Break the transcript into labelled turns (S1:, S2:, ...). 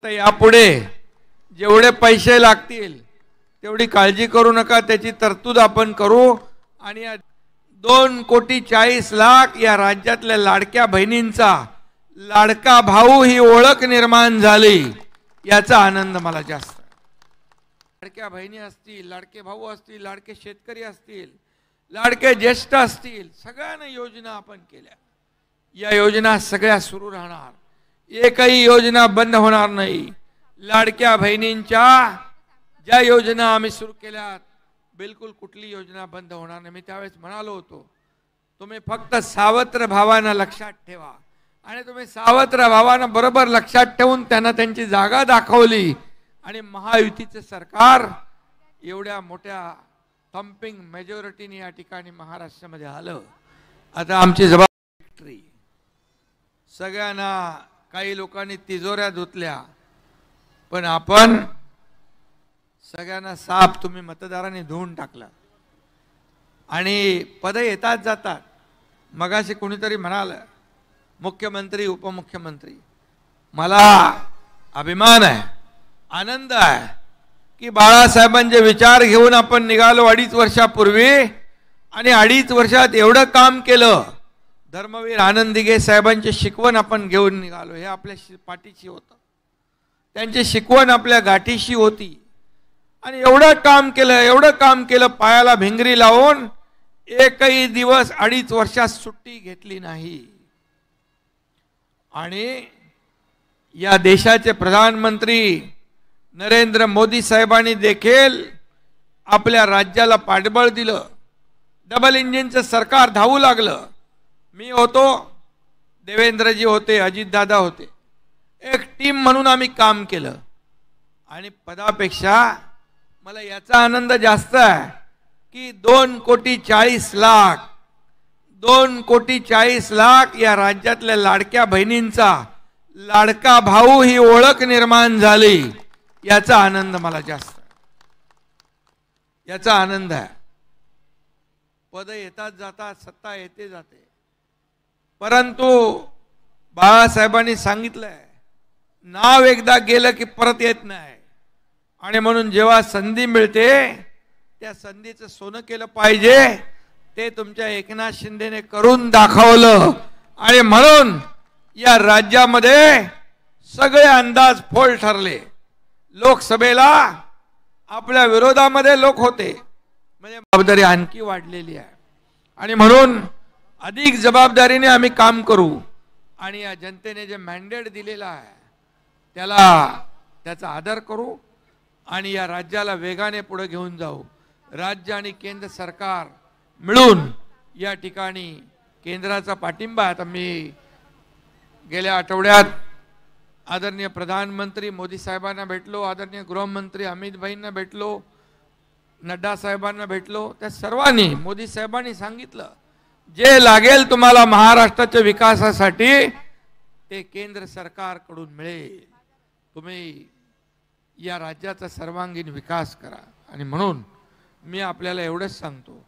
S1: तर यापुढे जेवढे पैसे लागतील तेवढी काळजी करू नका, त्याची तरतूद आपण करू आणि 2,40,00,000 या राज्यातल्या लाडक्या बहिणींचा लाडका भाऊ ही ओळख निर्माण झाली, याचा आनंद मला जास्त। लाडक्या बहिणी असतील, लाडके भाऊ असतील, लाडके शेतकरी असतील, लाडके ज्येष्ठ असतील, सगळ्यांना योजना आपण केल्या। या योजना सगळ्या सुरू राहणार, एकही योजना बंद होणार नाही। लाडक्या बहिणींच्या ज्या योजना आम्ही सुरू केल्यात बिलकुल कुठली योजना बंद होणार नाही। मी त्यावेळेस म्हणालो होतो, तुम्ही फक्त सावत्र भावांना लक्षात ठेवा आणि तुम्ही सावत्र भावांना बरोबर लक्षात ठेवून त्यांना त्यांची जागा दाखवली आणि महायुतीचे सरकार एवढ्या मोठ्या थंपिंग मेजॉरिटीने या ठिकाणी महाराष्ट्रामध्ये आलं। आता आमची जबाबदारी, सगळ्यांना काही लोकांनी तिजोऱ्या धुतल्या, पण आपण सगळ्यांना साफ तुम्ही मतदारांनी धुवून टाकला आणि पद येतात जातात। मगाशी कोणीतरी म्हणाल मुख्यमंत्री उपमुख्यमंत्री, मला अभिमान आहे, आनंद आहे की बाळासाहेबांचे विचार घेऊन आपण निघालो 2.5 वर्षापूर्वी आणि 2.5 वर्षात एवढं काम केलं। धर्मवीर आनंद दिघे साहेबांची शिकवण आपण घेऊन निघालो, हे आपल्या पाठीशी होतं, त्यांची शिकवण आपल्या गाठीशी होती आणि एवढं काम केलं पायाला भिंगरी लावून एकही दिवस 2.5 वर्षात सुट्टी घेतली नाही। आणि या देशाचे प्रधानमंत्री नरेंद्र मोदी साहेबांनी देखील आपल्या राज्याला पाठबळ दिलं, डबल इंजिनचं सरकार धावू लागलं। मी होतो, देवेंद्रजी होते, अजितदादा होते, एक टीम म्हणून आम्ही काम केलं आणि पदापेक्षा मला याचा आनंद जास्त आहे की 2,40,00,000 या राज्यातल्या लाडक्या बहिणींचा लाडका भाऊ ही ओळख निर्माण झाली, याचा आनंद मला जास्त, याचा आनंद आहे। पद येतात जातात, सत्ता येते जाते, परंतु बाळासाहेबांनी सांगितलंय नाव एकदा गेलं की परत येत नाही आणि म्हणून जेव्हा संधी मिळते त्या संधीचं सोनं केलं पाहिजे। ते तुमच्या एकनाथ शिंदेने करून दाखवलं आणि म्हणून या राज्यामध्ये सगळे अंदाज फोल ठरले। लोकसभेला आपल्या विरोधामध्ये लोक होते, म्हणजे जबाबदारी आणखी वाढलेली आहे आणि म्हणून अधिक जबाबदारीने आम्ही काम करू आणि या जनतेने जे मॅन्डेट दिलेला आहे त्याचा आदर करू आणि या राज्याला वेगाने पुढे घेऊन जाऊ। राज्य आणि केंद्र सरकार मिळून या ठिकाणी केंद्राचा पाठिंबा आहे। आता मी गेल्या आठवड्यात आदरणीय प्रधानमंत्री मोदी साहेबांना भेटलो, आदरणीय गृहमंत्री अमित भाईंना भेटलो, नड्डा साहेबांना भेटलो। त्या सर्वांनी मोदी साहेबांनी सांगितलं जे लागेल तुम्हाला महाराष्ट्राच्या विकासासाठी ते केंद्र सरकारकडून मिळेल, तुम्ही या राज्याचा सर्वांगीण विकास करा। आणि म्हणून मी आपल्याला एवढंच सांगतो